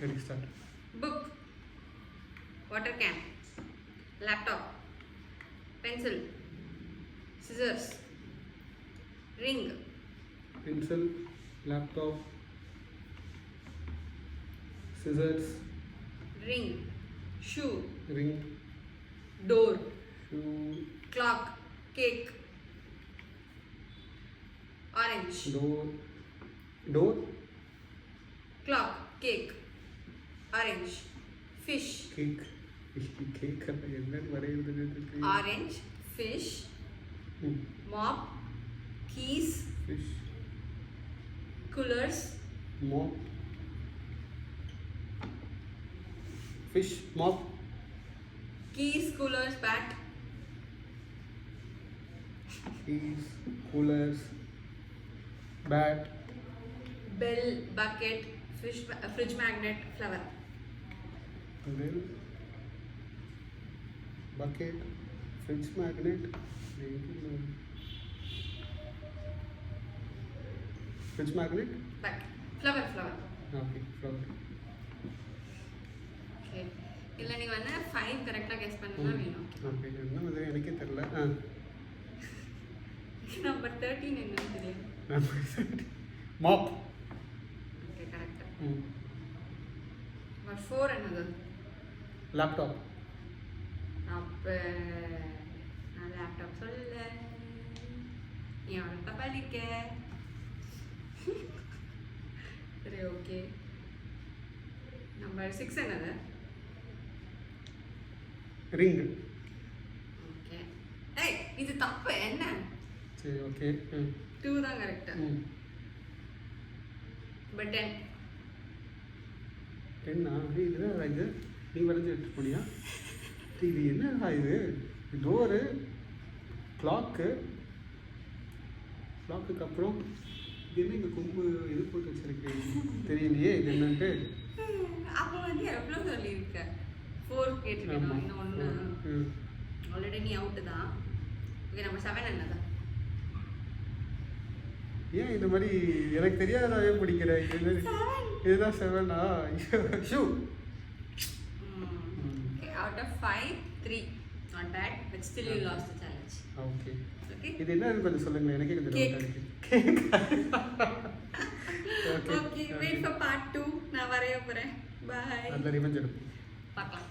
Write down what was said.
Ready, start. book, water can, laptop, pencil, scissors, ring, Pencil, laptop, scissors, ring, shoe, ring, door, shoe, clock, cake, orange, door, clock, cake, orange, fish, cake, cake என்ன வரையிறது orange, fish, mop, keys, fish, coolers, mop, fish, mop, keys, coolers, bat, keys, coolers, bat, bell, bucket, fridge magnet, flower. bell, bucket, fridge magnet, fridge magnet, flower. okay, flower. Okay. இல்ல நீ வந்து 5 கரெக்ட்டா guess பண்ணா வேணும். Okay என்ன அது எனக்கே தெரியல. நம்பர் 13 என்னன்னு தெரியும். மாப். Okay correct. நம்பர் 4 என்னது? லேப்டாப். அப்ப நான் லேப்டாப் சொல்லல. நீ அவர்கிட்ட படிக்க. சரி ஓகே. நம்பர் 6 என்னது? ரிங். ஓகே. ஏய் இது தப்பு என்ன? சரி ஓகே. 2 தான் கரெக்ட். பட் 10. 10 இதுதான் இது நீ வரைஞ்சி எடுத்து போனியா? இது என்ன இது? டோரு, கிளாக்கு அப்புறம் இது என்ன இங்கே கொம்பு இது போட்டு வச்சிருக்கு தெரியலையே இது என்னன்ட்டு. அப்போ வந்து எவ்வளோ சொல்லியிருக்க? 4 கேட்டிருக்கேன். இன்னும் ஒன்று ஆல்ரெடி நீ அவுட்டு தான். ஓகே நம்பர் 7 என்னதான்? ஏன் இந்த மாதிரி எனக்கு தெரியாதாவே பிடிக்கிற இது? இதுதான் 7ஆ? Shoe. Okay, out of 5, 3. Not bad, but still you lost the challenge. Okay. Okay. இது என்னன்னு கொஞ்சம் சொல்லுங்க எனக்கே கொஞ்சம் டவுட்டா இருக்கு. Okay, wait for part 2. நான் வரைய போறேன். Bye. அந்த ரிவெஞ்ச் எடுப்போம். பார்க்கலாம்.